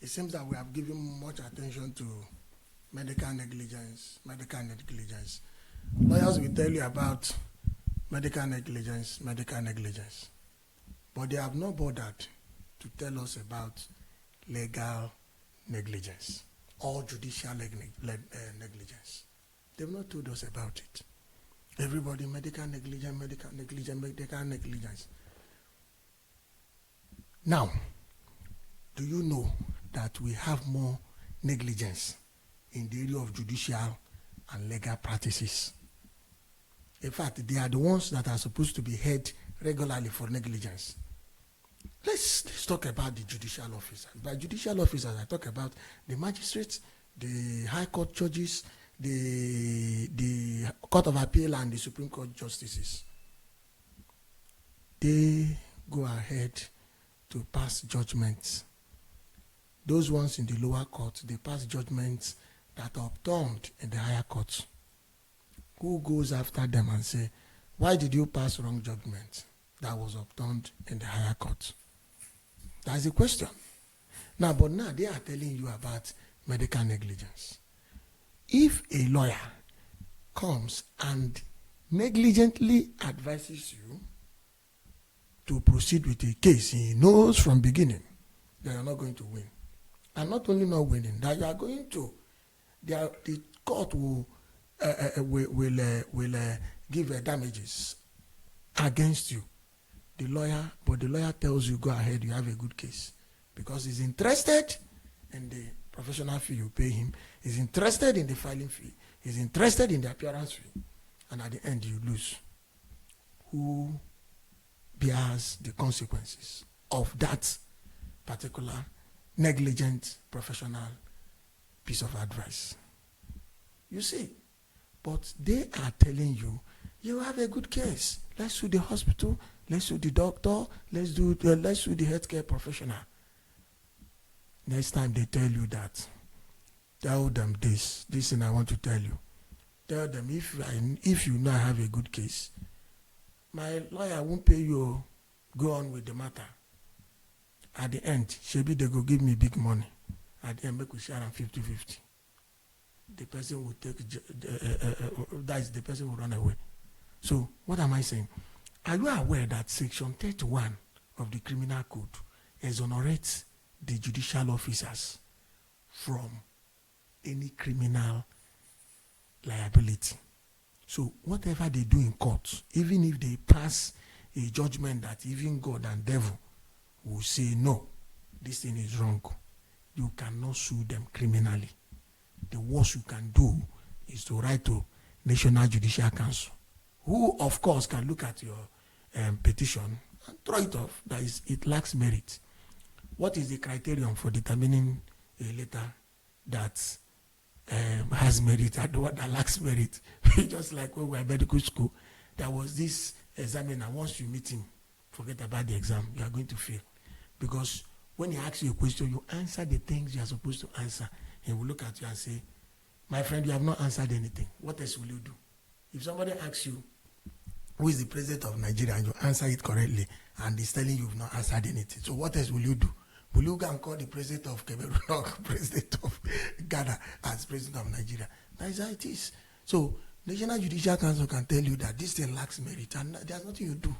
it seems that we have given much attention to medical negligence. Lawyers will tell you about medical negligence, but they have not bothered to tell us about legal negligence or judicial negligence. They've not told us about it. Everybody, medical negligence. Now, do you know that we have more negligence in the area of judicial and legal practices? In fact, they are the ones that are supposed to be held regularly for negligence. Let's talk about the judicial officers. By judicial officers, I talk about the magistrates, the high court judges, the Court of Appeal and the Supreme Court justices. They go ahead to pass judgments. Those ones in the lower court, they pass judgments that are upturned in the higher court. Who goes after them and say, why did you pass wrong judgment that was upturned in the higher court? That's the question. Now they are telling you about medical negligence. If a lawyer comes and negligently advises you to proceed with a case, he knows from beginning that you're not going to win. And not only not winning, that you are going to, the court will give damages against you. The lawyer tells you, go ahead, you have a good case. Because he's interested in the professional fee you pay him, he's interested in the filing fee, he's interested in the appearance fee, and at the end you lose. Who bears the consequences of that particular negligent professional piece of advice? You see, but they are telling you, you have a good case. Let's sue the hospital, let's sue the doctor, let's sue the healthcare professional. Next time they tell you that, tell them this thing I want to tell you. Tell them, if you know I have a good case, my lawyer won't pay you, go on with the matter. At the end, maybe they go give me big money. At the end, make we share them 50-50. The person will take, the person will run away. So, what am I saying? Are you aware that Section 31 of the Criminal Code exonerates the judicial officers from any criminal liability? So, whatever they do in court, even if they pass a judgment that even God and devil will say, no, this thing is wrong, you cannot sue them criminally. The worst you can do is to write to National Judicial Council, who, of course, can look at your petition and throw it off. That is, it lacks merit. What is the criterion for determining a letter that has merit and one that lacks merit? Just like when we were in medical school, there was this examiner. Once you meet him, forget about the exam. You are going to fail. Because when he asks you a question, you answer the things you are supposed to answer. He will look at you and say, my friend, you have not answered anything. What else will you do? If somebody asks you, who is the president of Nigeria, and you answer it correctly, and he's telling you you've not answered anything, so what else will you do? Will you go and call the president of Cameroon or president of Ghana as president of Nigeria? That is how it is. So, National Judicial Council can tell you that this thing lacks merit, and there's nothing you do.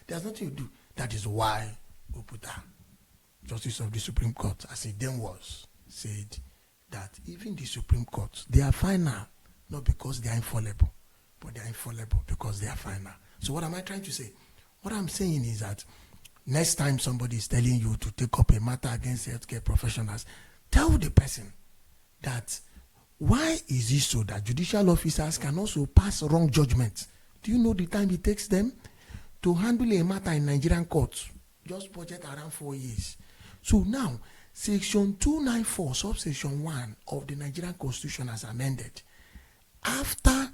there's nothing you do. That is why Oputa, Justice of the Supreme Court, as it then was, said that even the Supreme Court, they are final, not because they are infallible, but they are infallible because they are final. So what am I trying to say? What I'm saying is that next time somebody is telling you to take up a matter against healthcare professionals, tell the person that why is it so that judicial officers can also pass wrong judgments? Do you know the time it takes them to handle a matter in Nigerian courts? Just budget around 4 years. So now, Section 294, subsection 1 of the Nigerian Constitution has amended. After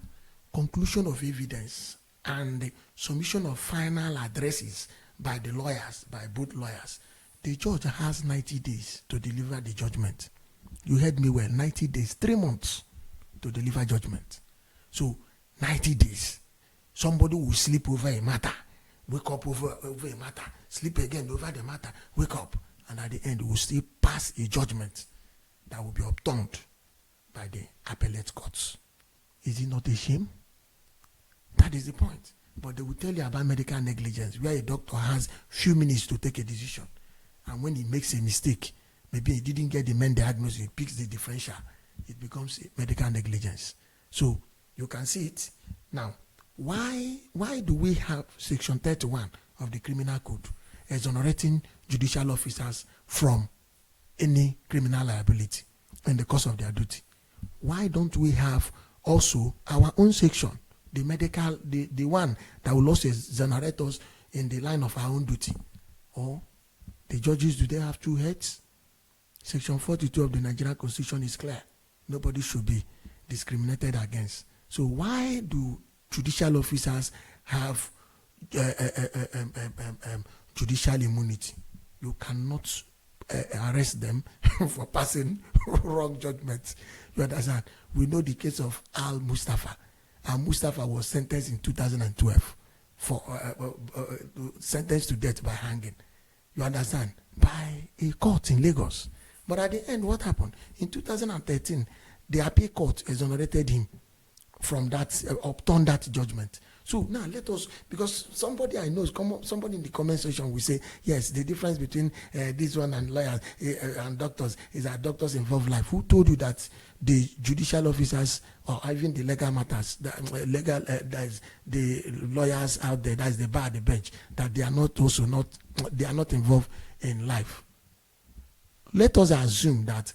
conclusion of evidence and the submission of final addresses by the lawyers, by both lawyers, the judge has 90 days to deliver the judgment. You heard me well, 90 days, 3 months to deliver judgment. So, 90 days. Somebody will sleep over a matter, wake up over a matter, sleep again over the matter, wake up. and at the end will still pass a judgment that will be upturned by the appellate courts. Is it not a shame? That is the point. But they will tell you about medical negligence, where a doctor has few minutes to take a decision, and when he makes a mistake, maybe he didn't get the main diagnosis, he picks the differential, it becomes medical negligence. So you can see it. Now, why do we have Section 31 of the Criminal Code exonerating judicial officers from any criminal liability in the course of their duty? Why don't we have also our own section, the medical, the one that will also exonerate us in the line of our own duty? Or the judges, do they have two heads? Section 42 of the Nigerian Constitution is clear. Nobody should be discriminated against. So why do judicial officers have judicial immunity? You cannot arrest them for passing wrong judgments. You understand? We know the case of Al Mustafa. Al Mustafa was sentenced in 2012 for sentenced to death by hanging. You understand? By a court in Lagos. But at the end, what happened? In 2013, the appeal court exonerated him from that, upturned that judgment. So now let us, because somebody I know, somebody in the comment section will say, yes, the difference between this one and lawyers and doctors is that doctors involve life. Who told you that the judicial officers or even the legal matters, the lawyers out there, that's the bar at the bench, that they are not involved in life? Let us assume that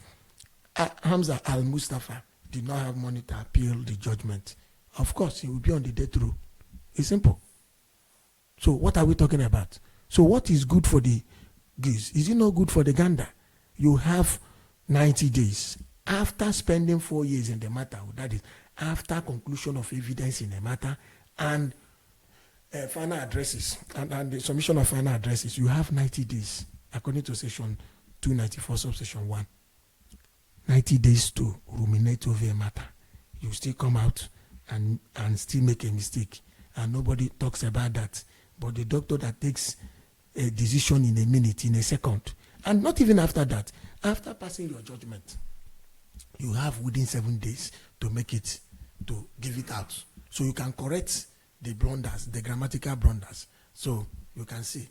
Hamza Al Mustafa did not have money to appeal the judgment. Of course, he will be on the death row. It's simple. So what are we talking about? So what is good for the geese? Is it not good for the gander? You have 90 days. After spending 4 years in the matter, that is, after conclusion of evidence in the matter and final addresses, and the submission of final addresses, you have 90 days, according to section 294, subsection 1. 90 days to ruminate over a matter. You still come out and still make a mistake, and nobody talks about that. But the doctor that takes a decision in a minute, in a second, and not even after that, after passing your judgment, you have within 7 days to make it, to give it out. So you can correct the blunders, the grammatical blunders. So you can see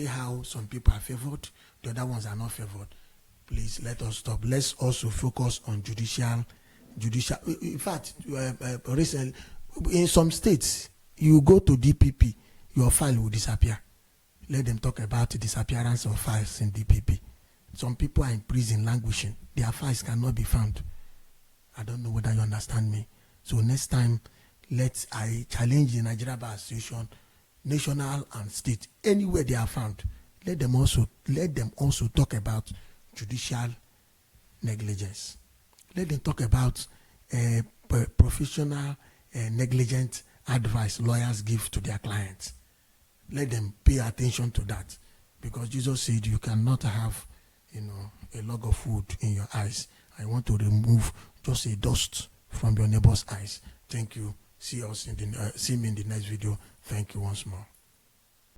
how some people are favored, the other ones are not favored. Please let us stop. Let's also focus on judicial. In fact, recently, in some states, you go to DPP, your file will disappear. Let them talk about the disappearance of files in DPP. Some people are in prison languishing. Their files cannot be found. I don't know whether you understand me. So next time, I challenge the Nigeria Bar Association, national and state, anywhere they are found, let them also talk about judicial negligence. Let them talk about professional negligent advice lawyers give to their clients. Let them pay attention to that, because Jesus said you cannot have, a log of wood in your eyes. I want to remove just a dust from your neighbor's eyes. Thank you. See me in the next video. Thank you once more.